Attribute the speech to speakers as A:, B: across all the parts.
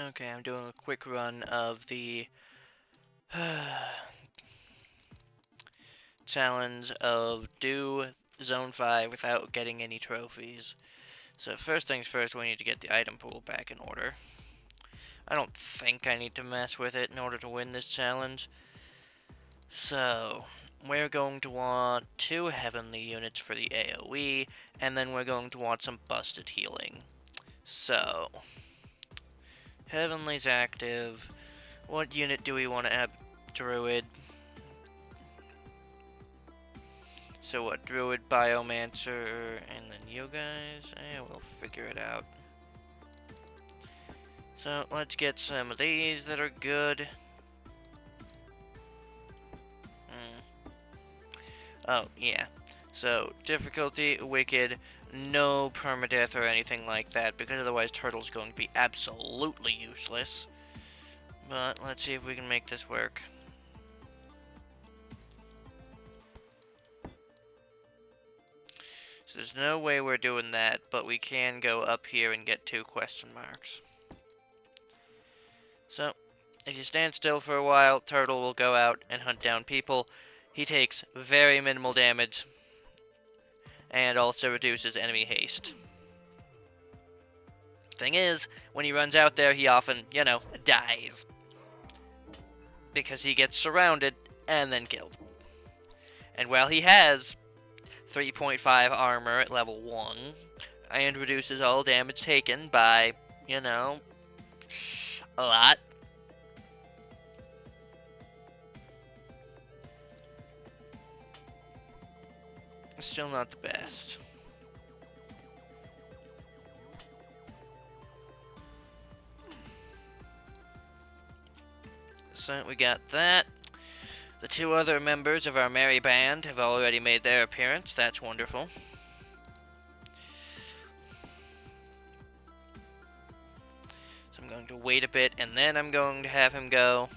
A: Okay, I'm doing a quick run of the challenge of do Zone 5 without getting any trophies. So first things first, we need to get the item pool back in order. I don't think I need to mess with it in order to win this challenge. So, we're going to want 2 heavenly units for the AoE, and then we're going to want some busted healing. So, heavenly's active. What unit do we want to add? Druid. So what, Druid, Biomancer, and then you guys? We'll figure it out. So let's get some of these that are good. Oh, yeah. So, difficulty, wicked, no permadeath or anything like that, because otherwise Turtle's going to be absolutely useless. But let's see if we can make this work. So there's no way we're doing that, but we can go up here and get 2 question marks. So, if you stand still for a while, Turtle will go out and hunt down people. He takes very minimal damage, and also reduces enemy haste. Thing is, when he runs out there, he often, dies. Because he gets surrounded and then killed. And while he has 3.5 armor at level 1, and reduces all damage taken by, a lot. Still not the best. So we got that. The 2 other members of our merry band have already made their appearance. That's wonderful. So I'm going to wait a bit, and then I'm going to have him go,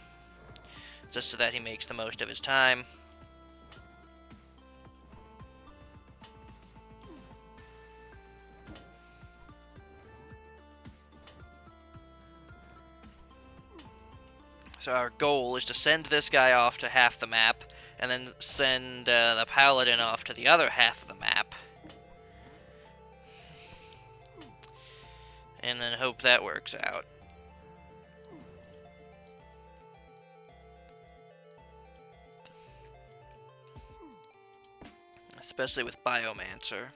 A: just so that he makes the most of his time. So our goal is to send this guy off to half the map, and then send the paladin off to the other half of the map. And then hope that works out. Especially with Biomancer.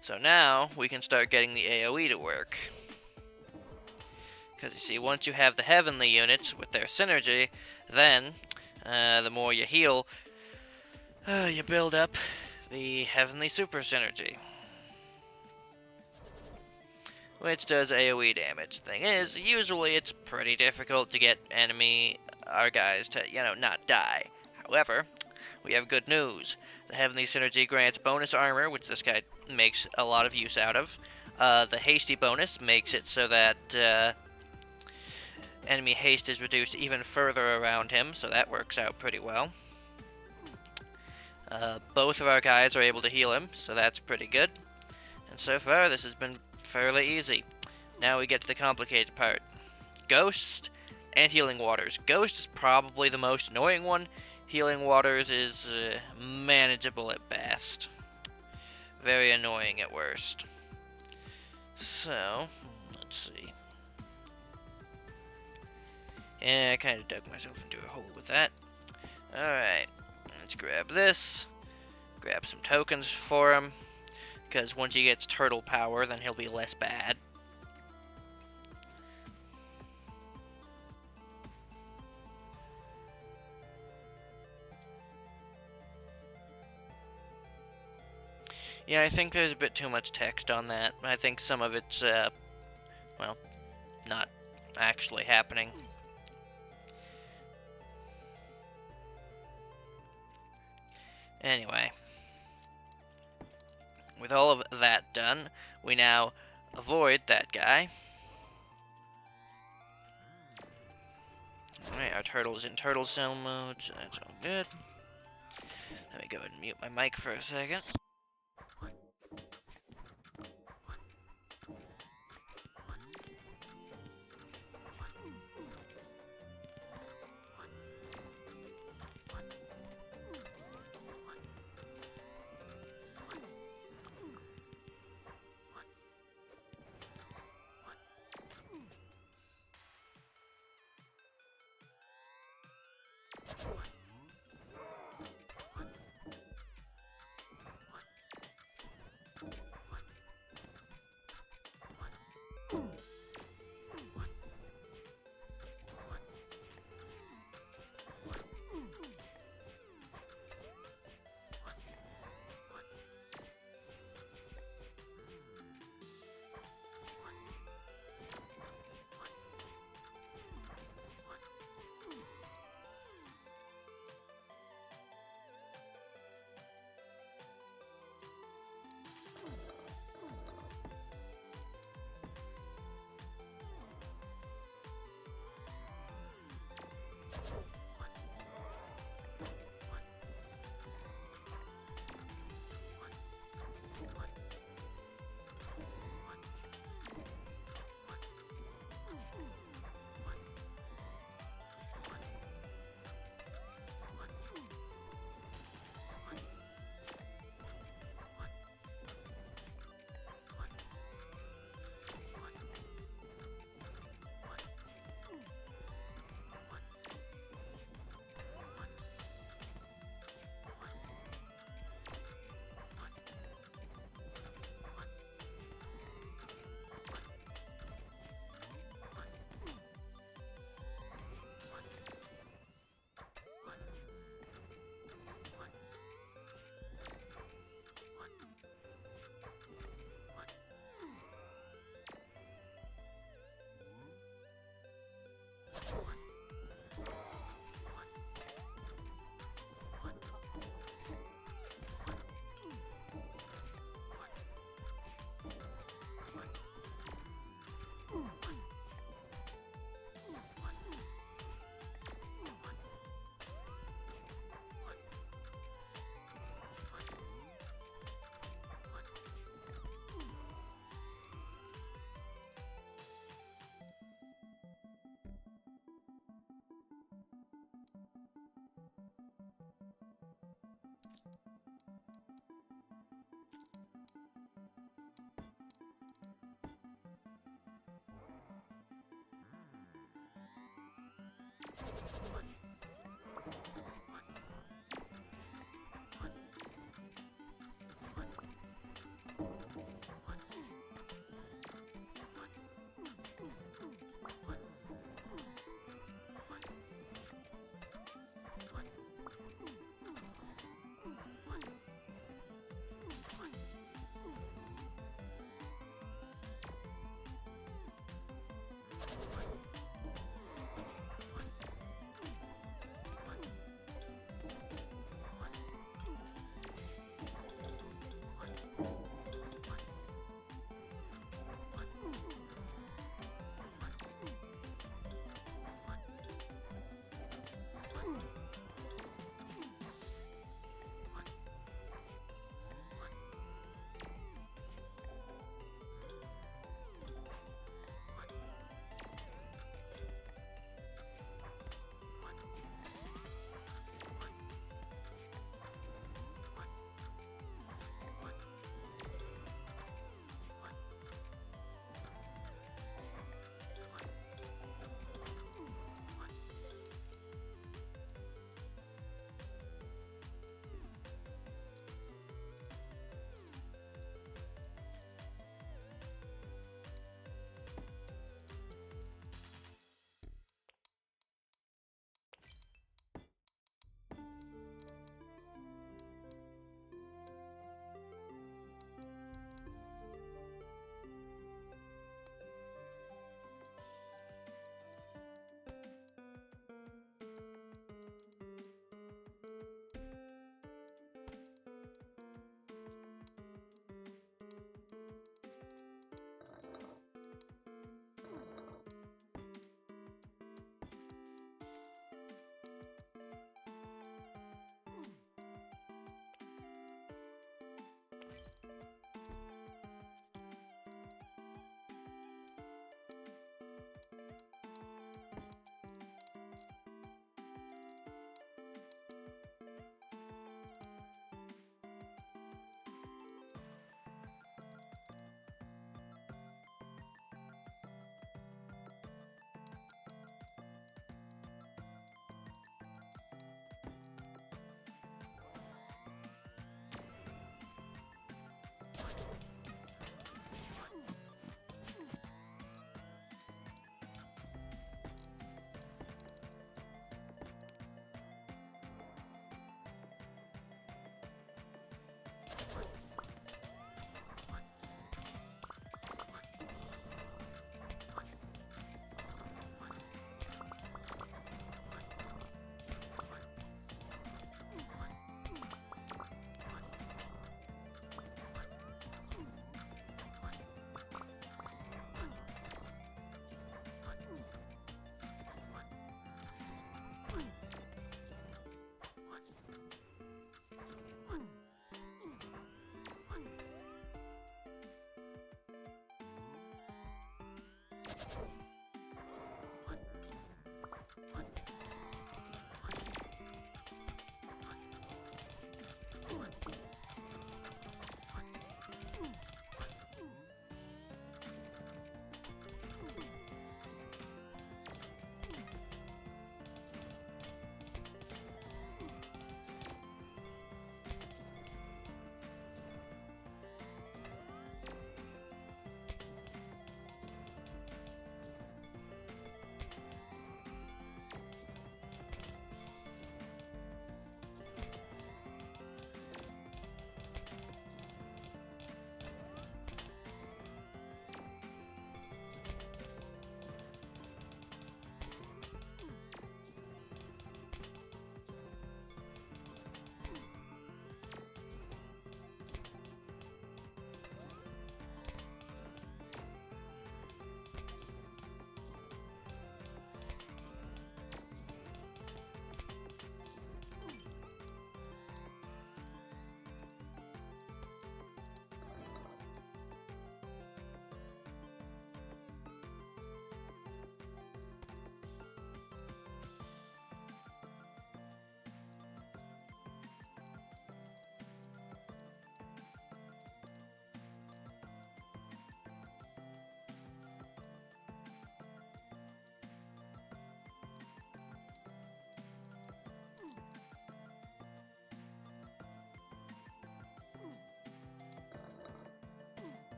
A: So now we can start getting the AoE to work. Because you see, once you have the heavenly units with their synergy, then the more you heal, you build up the heavenly super synergy, which does AoE damage. Thing is, usually it's pretty difficult to get our guys to, not die. However, we have good news. The heavenly synergy grants bonus armor, which this guy makes a lot of use out of. The hasty bonus makes it so that enemy haste is reduced even further around him, so that works out pretty well. Both of our guys are able to heal him, so that's pretty good. And so far, this has been fairly easy. Now we get to the complicated part. Ghost and Healing Waters. Ghost is probably the most annoying one. Healing Waters is manageable at best. Very annoying at worst. So, let's see. Yeah, I kind of dug myself into a hole with that. Alright, let's grab this. Grab some tokens for him. Because once he gets turtle power, then he'll be less bad. Yeah, I think there's a bit too much text on that. I think some of it's, well, not actually happening. Anyway. With all of that done, we now avoid that guy. Alright, our turtle is in turtle cell mode, so that's all good. Let me go ahead and mute my mic for a second.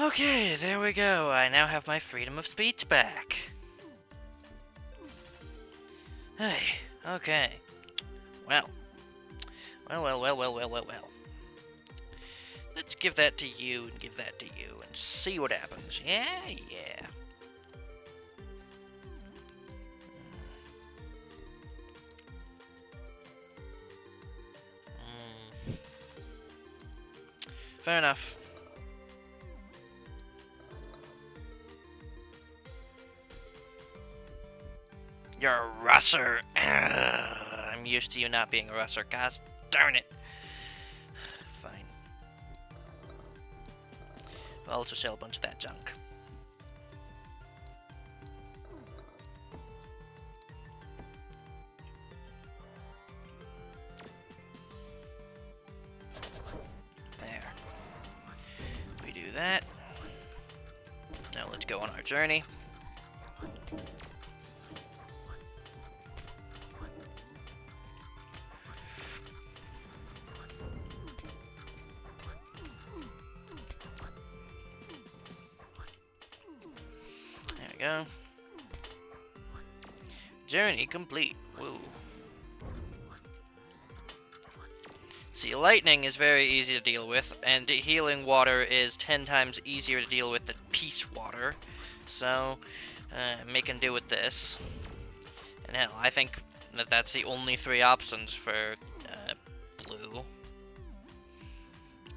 A: Okay, there we go. I now have my freedom of speech back. Hey, okay. Well. Well. Let's give that to you and give that to you and see what happens. Yeah. Fair enough. You're a Russer. I'm used to you not being a Russer. Gosh darn it. Fine. I'll also sell a bunch of that junk. There. We do that. Now let's go on our journey. Go. Journey complete. Woo. See, lightning is very easy to deal with, and healing water is 10 times easier to deal with than peace water. So, making do with this. And hell, I think that that's the only 3 options for blue.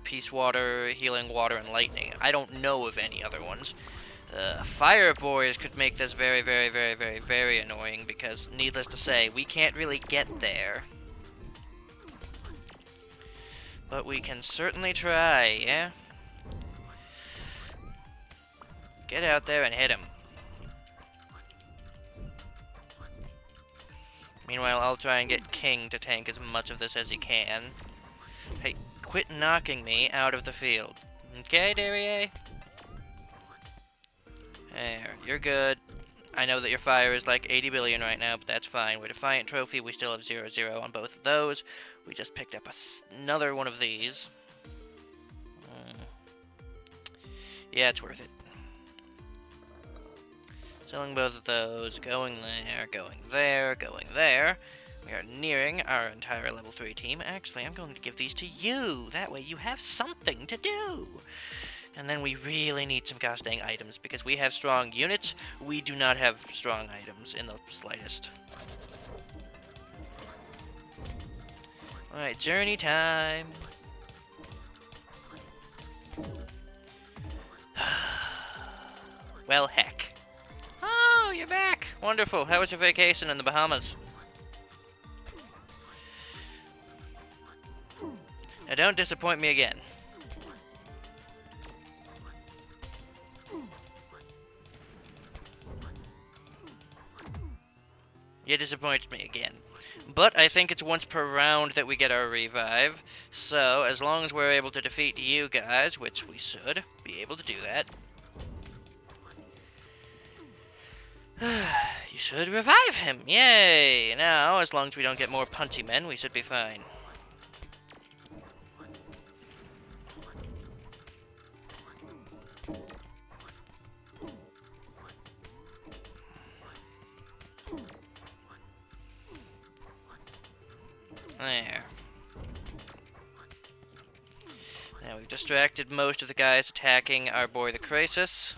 A: Peace water, healing water, and lightning. I don't know of any other ones. Fire boys could make this very annoying because, needless to say, we can't really get there. But we can certainly try, yeah? Get out there and hit him. Meanwhile, I'll try and get King to tank as much of this as he can. Hey, quit knocking me out of the field. Okay, Derriere? There, you're good. I know that your fire is like 80 billion right now, but that's fine. We're Defiant Trophy, we still have 0-0 on both of those. We just picked up another one of these. Yeah, it's worth it. Selling both of those, going there, going there, going there. We are nearing our entire level 3 team. Actually, I'm going to give these to you. That way you have something to do. And then we really need some gosh dang items, because we have strong units, we do not have strong items in the slightest. Alright, journey time. Well, heck. Oh, you're back! Wonderful. How was your vacation in the Bahamas? Now don't disappoint me again. You disappointed me again. But I think it's once per round that we get our revive. So, as long as we're able to defeat you guys, which we should be able to do that, you should revive him. Yay! Now, as long as we don't get more punchy men, we should be fine. There. Now we've distracted most of the guys attacking our boy the Krasis.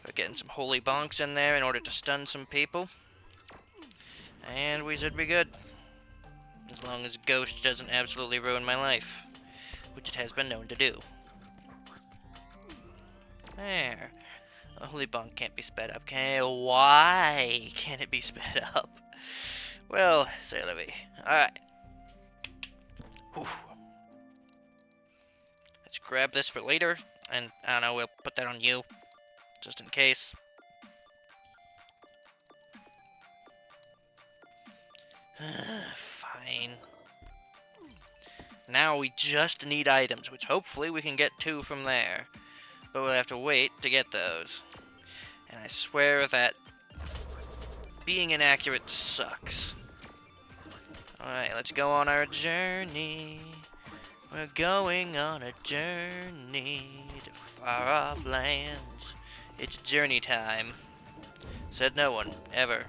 A: We're getting some holy bonks in there in order to stun some people. And we should be good. as long as Ghost doesn't absolutely ruin my life, which it has been known to do. There. A holy bonk can't be sped up. Why can't it be sped up? Well, say la vie. Alright. Let's grab this for later, and I don't know, we'll put that on you, just in case. Fine. Now we just need items, which hopefully we can get 2 from there. But we'll have to wait to get those. And I swear that being inaccurate sucks. Alright, let's go on our journey. We're going on a journey to far-off lands. It's journey time. Said no one, ever.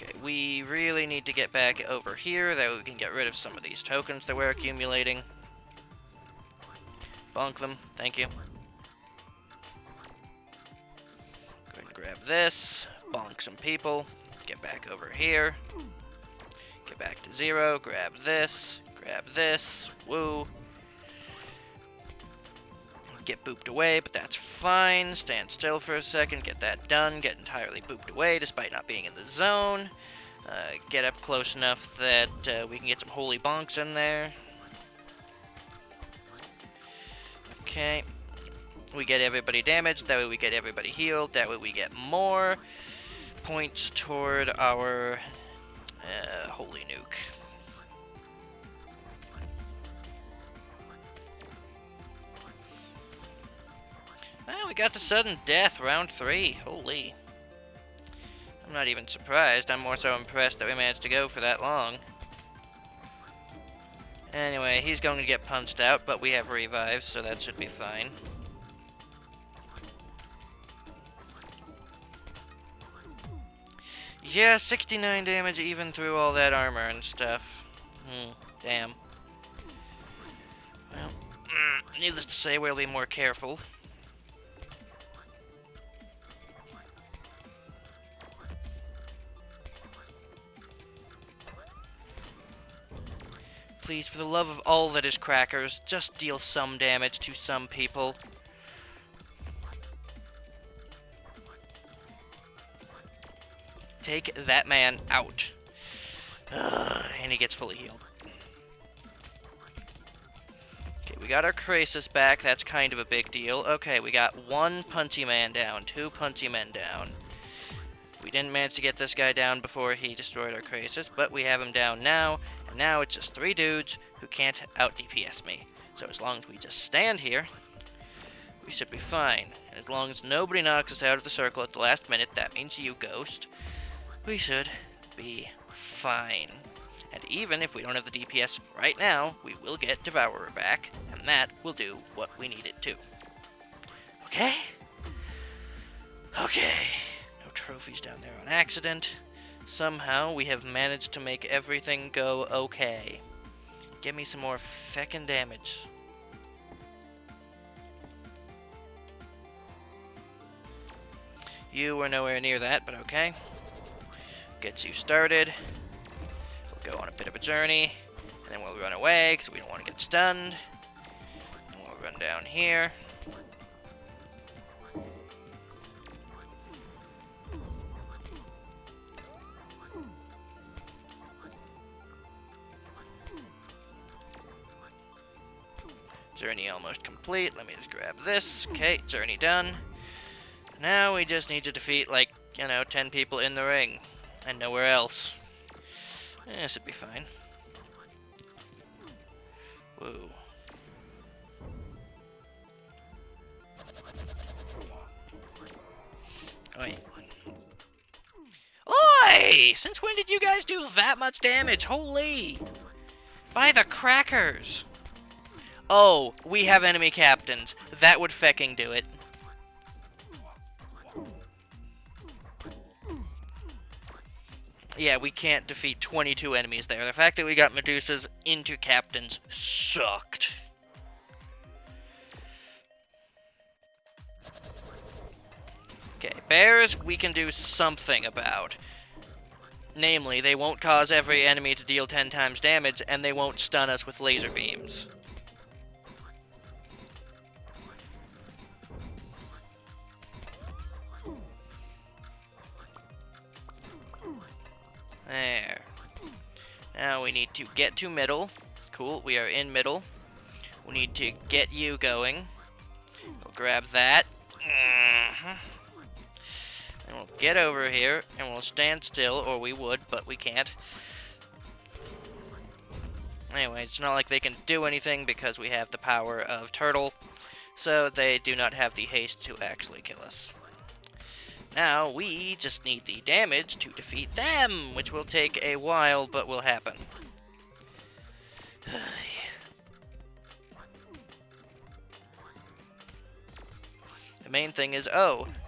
A: Okay, we really need to get back over here, that way we can get rid of some of these tokens that we're accumulating. Bonk them, thank you. Go ahead and grab this, bonk some people, get back over here. Get back to 0, grab this, woo. Get booped away, but that's fine. Stand still for a second, get that done, get entirely booped away despite not being in the zone. Get up close enough that we can get some holy bonks in there. Okay. We get everybody damaged, that way we get everybody healed, that way we get more points toward our holy nuke. Well, we got to sudden death, round 3. Holy. I'm not even surprised. I'm more so impressed that we managed to go for that long. Anyway, he's going to get punched out, but we have revives, so that should be fine. Yeah, 69 damage even through all that armor and stuff. Damn. Well, needless to say, we'll be more careful. Please, for the love of all that is crackers, just deal some damage to some people. Take that man out. And he gets fully healed. Okay, we got our Krasis back. That's kind of a big deal. Okay, we got 1 punchy man down, 2 punchy men down. We didn't manage to get this guy down before he destroyed our Krasis, but we have him down now. And now it's just 3 dudes who can't out-DPS me. So as long as we just stand here, we should be fine. And as long as nobody knocks us out of the circle at the last minute, that means you, Ghost, we should be fine. And even if we don't have the DPS right now, we will get Devourer back, and that will do what we need it to. Okay? Okay. No trophies down there on accident. Somehow we have managed to make everything go okay. Give me some more feckin' damage. You were nowhere near that, but okay. Gets you started. We'll go on a bit of a journey, and then we'll run away because we don't want to get stunned. And we'll run down here. Journey almost complete. Let me just grab this. Okay, journey done. Now we just need to defeat, like, 10 people in the ring. And nowhere else. This should be fine. Whoa. Oi. Oi! Since when did you guys do that much damage? Holy! By the crackers! Oh, we have enemy captains. That would fecking do it. Yeah, we can't defeat 22 enemies there. The fact that we got Medusas into captains sucked. Okay, bears we can do something about. Namely, they won't cause every enemy to deal 10 times damage, and they won't stun us with laser beams. There. Now we need to get to middle. Cool, we are in middle. We need to get you going. We'll grab that. And we'll get over here, and we'll stand still, or we would, but we can't. Anyway, it's not like they can do anything because we have the power of Turtle, so they do not have the haste to actually kill us. Now, we just need the damage to defeat them, which will take a while, but will happen. The main thing is,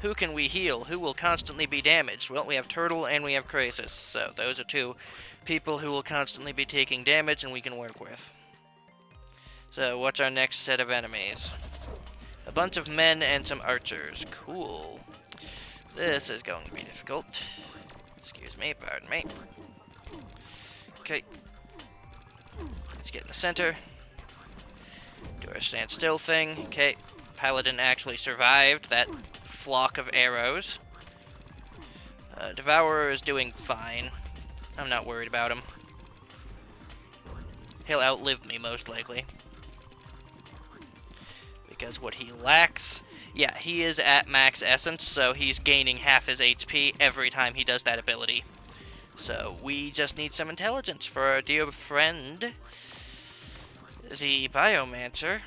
A: who can we heal? Who will constantly be damaged? Well, we have Turtle and we have Krasis, so those are two people who will constantly be taking damage and we can work with. So, what's our next set of enemies? A bunch of men and some archers. Cool. This is going to be difficult. Excuse me, pardon me. Okay. Let's get in the center. Do our stand still thing. Okay. Paladin actually survived that flock of arrows. Devourer is doing fine. I'm not worried about him. He'll outlive me, most likely. Because what he lacks... Yeah, he is at max essence, so he's gaining half his HP every time he does that ability. So we just need some intelligence for our dear friend, the Biomancer.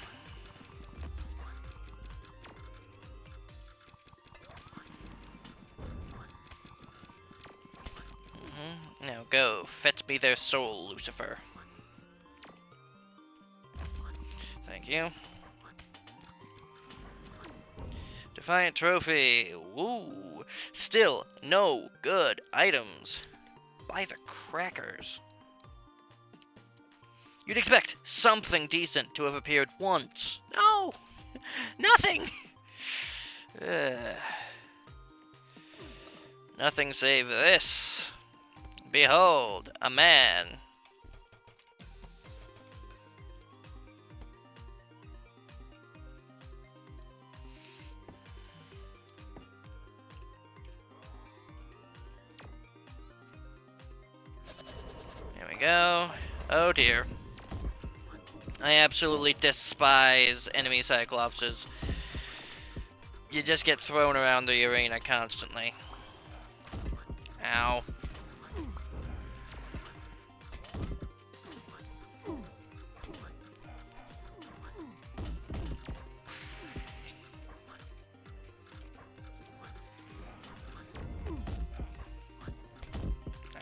A: Now go, fetch me their soul, Lucifer. Thank you. Defiant Trophy. Woo. Still no good items. By the crackers. You'd expect something decent to have appeared once. No! Nothing! Nothing save this. Behold, a man. There we go. Oh dear. I absolutely despise enemy Cyclopses. You just get thrown around the arena constantly. Ow.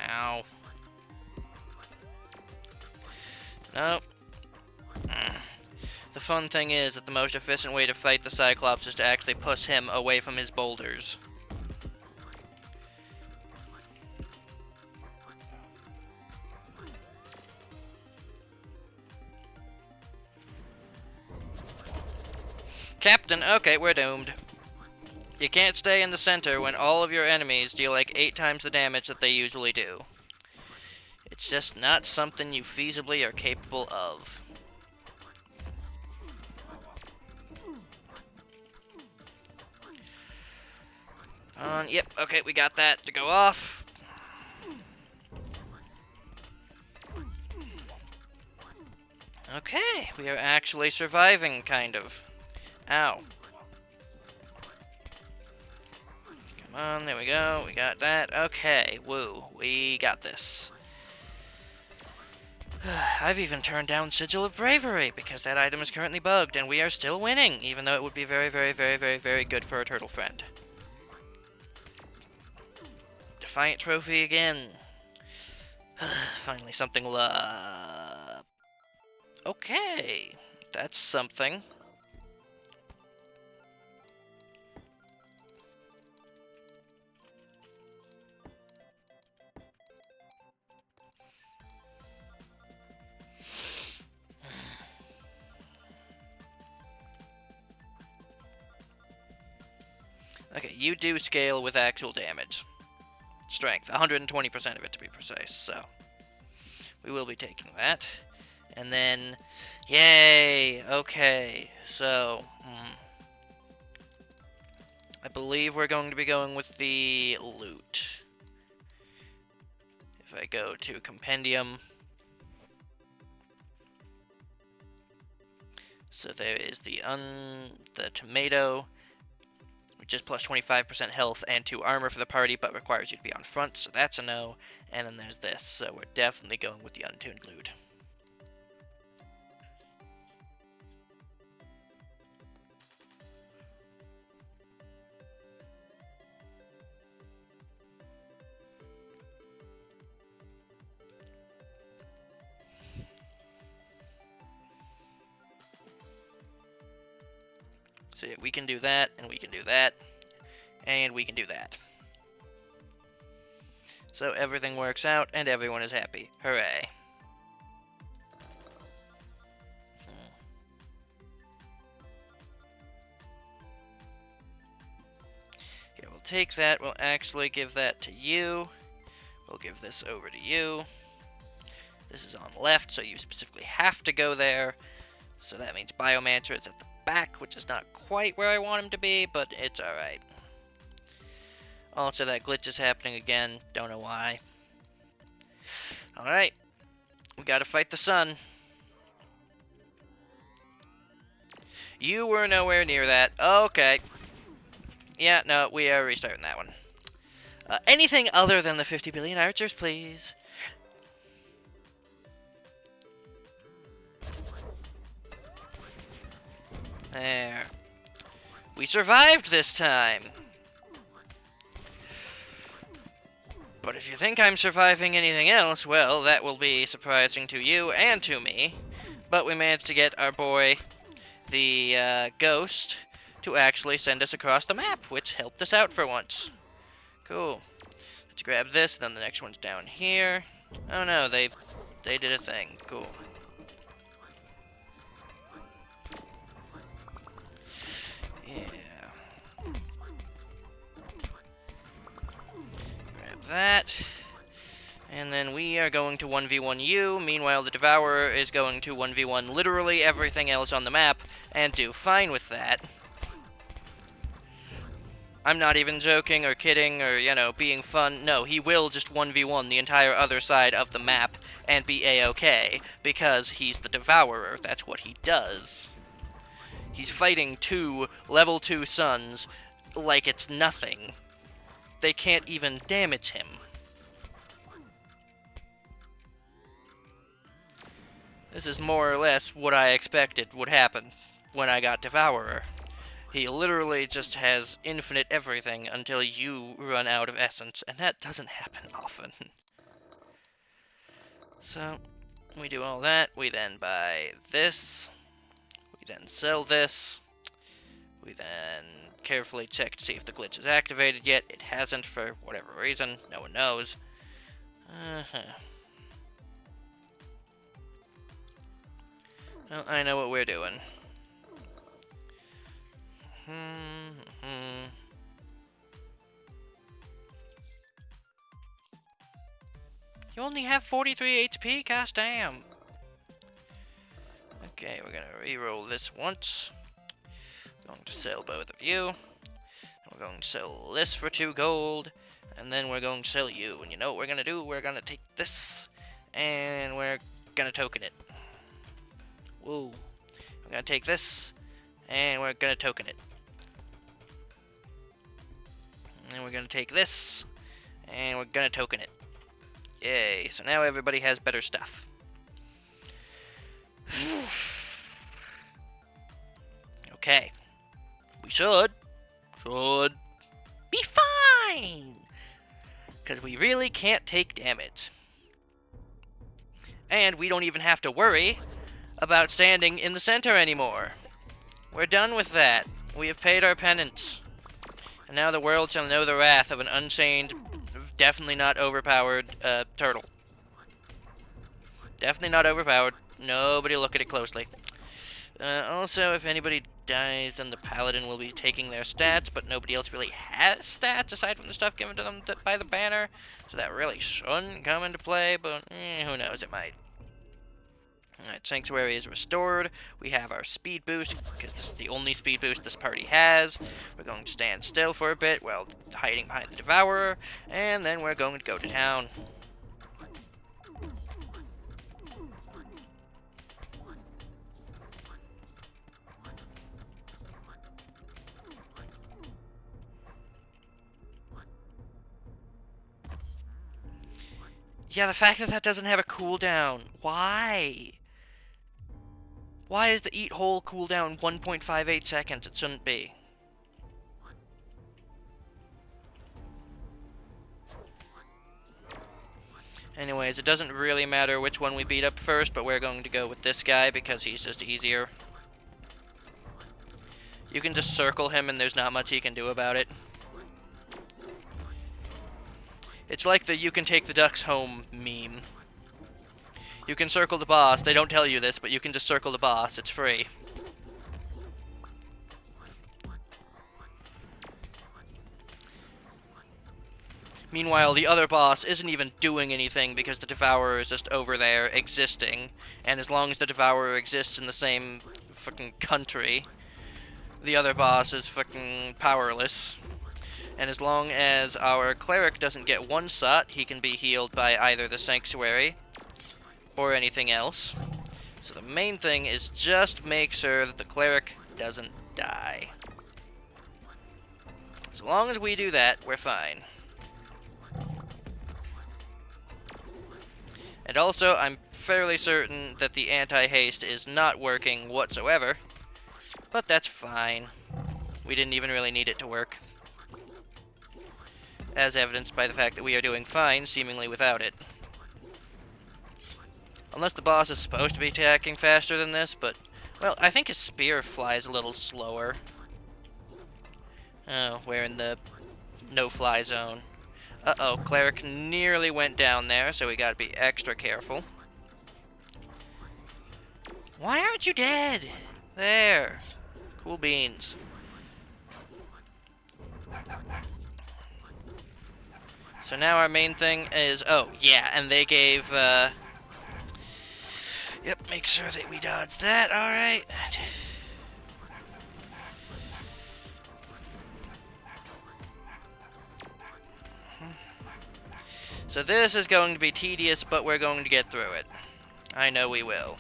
A: Ow. Nope. The fun thing is that the most efficient way to fight the Cyclops is to actually push him away from his boulders. Captain, okay, we're doomed. You can't stay in the center when all of your enemies deal like 8 times the damage that they usually do. It's just not something you feasibly are capable of. Yep, okay, we got that to go off. Okay, we are actually surviving, kind of. Ow. Come on, there we go, we got that. Okay, woo, we got this. I've even turned down Sigil of Bravery, because that item is currently bugged, and we are still winning, even though it would be very, very, very, very, very good for a turtle friend. Defiant Trophy again. Finally something Okay, that's something. Okay, you do scale with actual damage. Strength, 120% of it to be precise, so we will be taking that. And then, yay, okay, so, I believe we're going to be going with the loot. If I go to Compendium, so there is the tomato, which is plus 25% health and 2 armor for the party, but requires you to be on front, so that's a no. And then there's this, so we're definitely going with the untuned loot. So yeah, we can do that, and we can do that, and we can do that. So everything works out, and everyone is happy. Hooray. Here, we'll take that. We'll actually give that to you. We'll give this over to you. This is on left, so you specifically have to go there. So that means Biomancer is at the back, which is not quite where I want him to be, but it's alright. Also, that glitch is happening again. Don't know why. Alright. We gotta fight the sun. You were nowhere near that. Okay. Yeah, no, we are restarting that one. Anything other than the 50 billion archers, please. There. We survived this time. But if you think I'm surviving anything else, well, that will be surprising to you and to me. But we managed to get our boy, the ghost, to actually send us across the map, which helped us out for once. Cool. Let's grab this, then the next one's down here. Oh no, they did a thing. Cool. Yeah. Grab that. And then we are going to 1v1 you. Meanwhile, the Devourer is going to 1v1 literally everything else on the map, and do fine with that. I'm not even joking or kidding or, you know, being fun. No, he will just 1v1 the entire other side of the map and be a-okay, because he's the Devourer. That's what he does. He's fighting 2 level 2 suns like it's nothing. They can't even damage him. This is more or less what I expected would happen when I got Devourer. He literally just has infinite everything until you run out of essence, and that doesn't happen often. So, we do all that, we then buy this, we then sell this, we then carefully check to see if the glitch is activated yet. It hasn't for whatever reason, no one knows. Well, I know what we're doing. You only have 43 HP? Gosh damn. Okay, we're gonna re-roll this once. We're going to sell both of you. We're going to sell this for 2 gold. And then we're going to sell you. And you know what we're gonna do? We're gonna take this. And we're gonna token it. Woo. We're gonna take this. And we're gonna token it. And we're gonna take this. And we're gonna token it. Yay. So now everybody has better stuff. Okay. We should be fine. Because we really can't take damage. And we don't even have to worry about standing in the center anymore. We're done with that. We have paid our penance. And now the world shall know the wrath of an unchained, definitely not overpowered, turtle. Definitely not overpowered. Nobody look at it closely. Also, if anybody dies, then the paladin will be taking their stats, but nobody else really has stats aside from the stuff given to them by the banner, so that really shouldn't come into play, but who knows, it might. Alright, Sanctuary is restored. We have our speed boost, because this is the only speed boost this party has. We're going to stand still for a bit while hiding behind the Devourer, and then we're going to go to town. Yeah, the fact that that doesn't have a cooldown. Why? Why is the Eat Whole cooldown 1.58 seconds? It shouldn't be. Anyways, it doesn't really matter which one we beat up first, but we're going to go with this guy because he's just easier. You can just circle him and there's not much he can do about it. It's like the "you can take the ducks home" meme. You can circle the boss. They don't tell you this, but you can just circle the boss. It's free. Meanwhile, the other boss isn't even doing anything because the Devourer is just over there existing. And as long as the Devourer exists in the same fucking country, the other boss is fucking powerless. And as long as our cleric doesn't get one shot, he can be healed by either the Sanctuary or anything else. So the main thing is just make sure that the cleric doesn't die. As long as we do that, we're fine. And also, I'm fairly certain that the anti-haste is not working whatsoever, but that's fine. We didn't even really need it to work, as evidenced by the fact that we are doing fine, seemingly without it. Unless the boss is supposed to be attacking faster than this, but, well, I think his spear flies a little slower. Oh, we're in the no-fly zone. Uh-oh, cleric nearly went down there, so we gotta be extra careful. Why aren't you dead? There. Cool beans. So now our main thing is, oh, yeah, and they gave, yep, make sure that we dodge that, alright. So this is going to be tedious, but we're going to get through it. I know we will.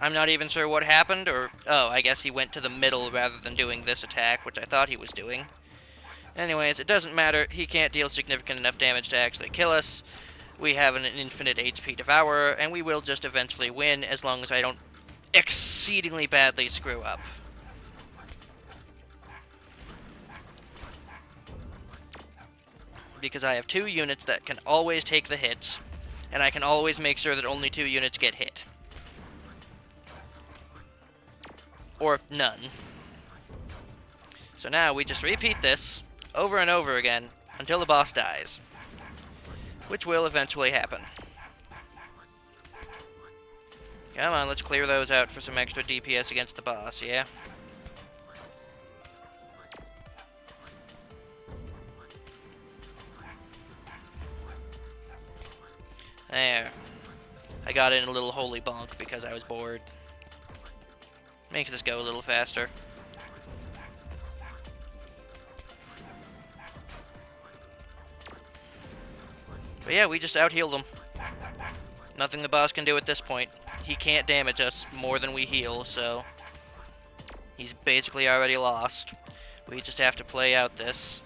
A: I'm not even sure what happened, or... oh, I guess he went to the middle rather than doing this attack, which I thought he was doing. Anyways, it doesn't matter. He can't deal significant enough damage to actually kill us. We have an infinite HP Devourer, and we will just eventually win as long as I don't exceedingly badly screw up. Because I have 2 units that can always take the hits, and I can always make sure that only 2 units get hit. Or none. So now we just repeat this over and over again until the boss dies, which will eventually happen. Come on, let's clear those out for some extra DPS against the boss, yeah? There. I got in a little holy bonk because I was bored. Makes this go a little faster. But yeah, we just out-healed him. Nothing the boss can do at this point. He can't damage us more than we heal, so... he's basically already lost. We just have to play out this.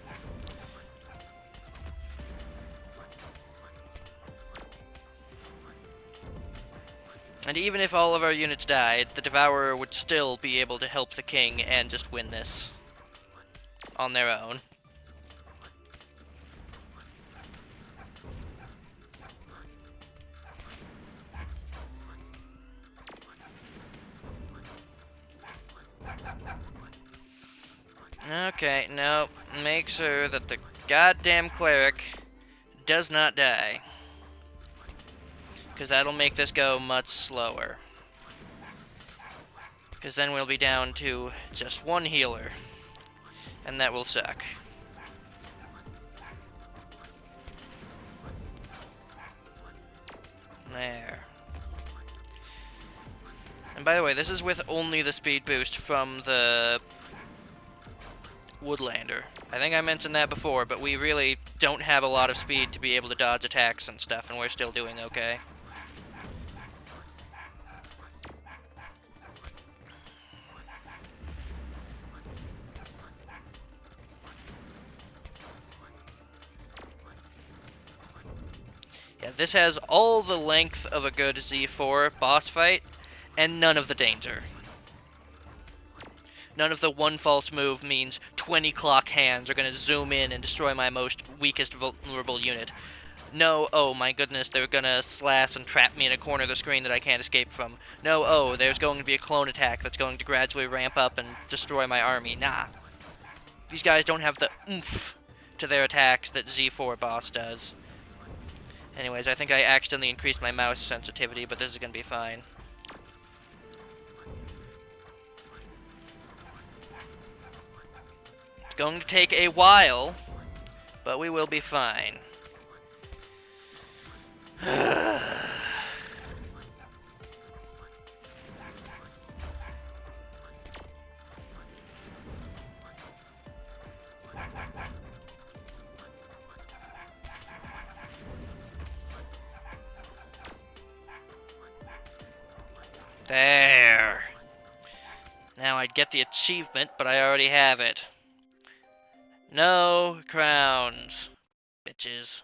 A: And even if all of our units died, the Devourer would still be able to help the king and just win this on their own. Okay, now make sure that the goddamn cleric does not die. Because that'll make this go much slower. Because then we'll be down to just one healer. And that will suck. There. And by the way, this is with only the speed boost from the Woodlander. I think I mentioned that before, but we really don't have a lot of speed to be able to dodge attacks and stuff, and we're still doing okay. Yeah, this has all the length of a good Z4 boss fight, and none of the danger. None of the one false move means 20 clock hands are going to zoom in and destroy my most weakest vulnerable unit. No, oh my goodness, they're going to slash and trap me in a corner of the screen that I can't escape from. No, oh, there's going to be a clone attack that's going to gradually ramp up and destroy my army. Nah. These guys don't have the oomph to their attacks that Z4 boss does. Anyways, I think I accidentally increased my mouse sensitivity, but this is going to be fine. It's going to take a while, but we will be fine. There. Now I'd get the achievement, but I already have it. No crowns, bitches.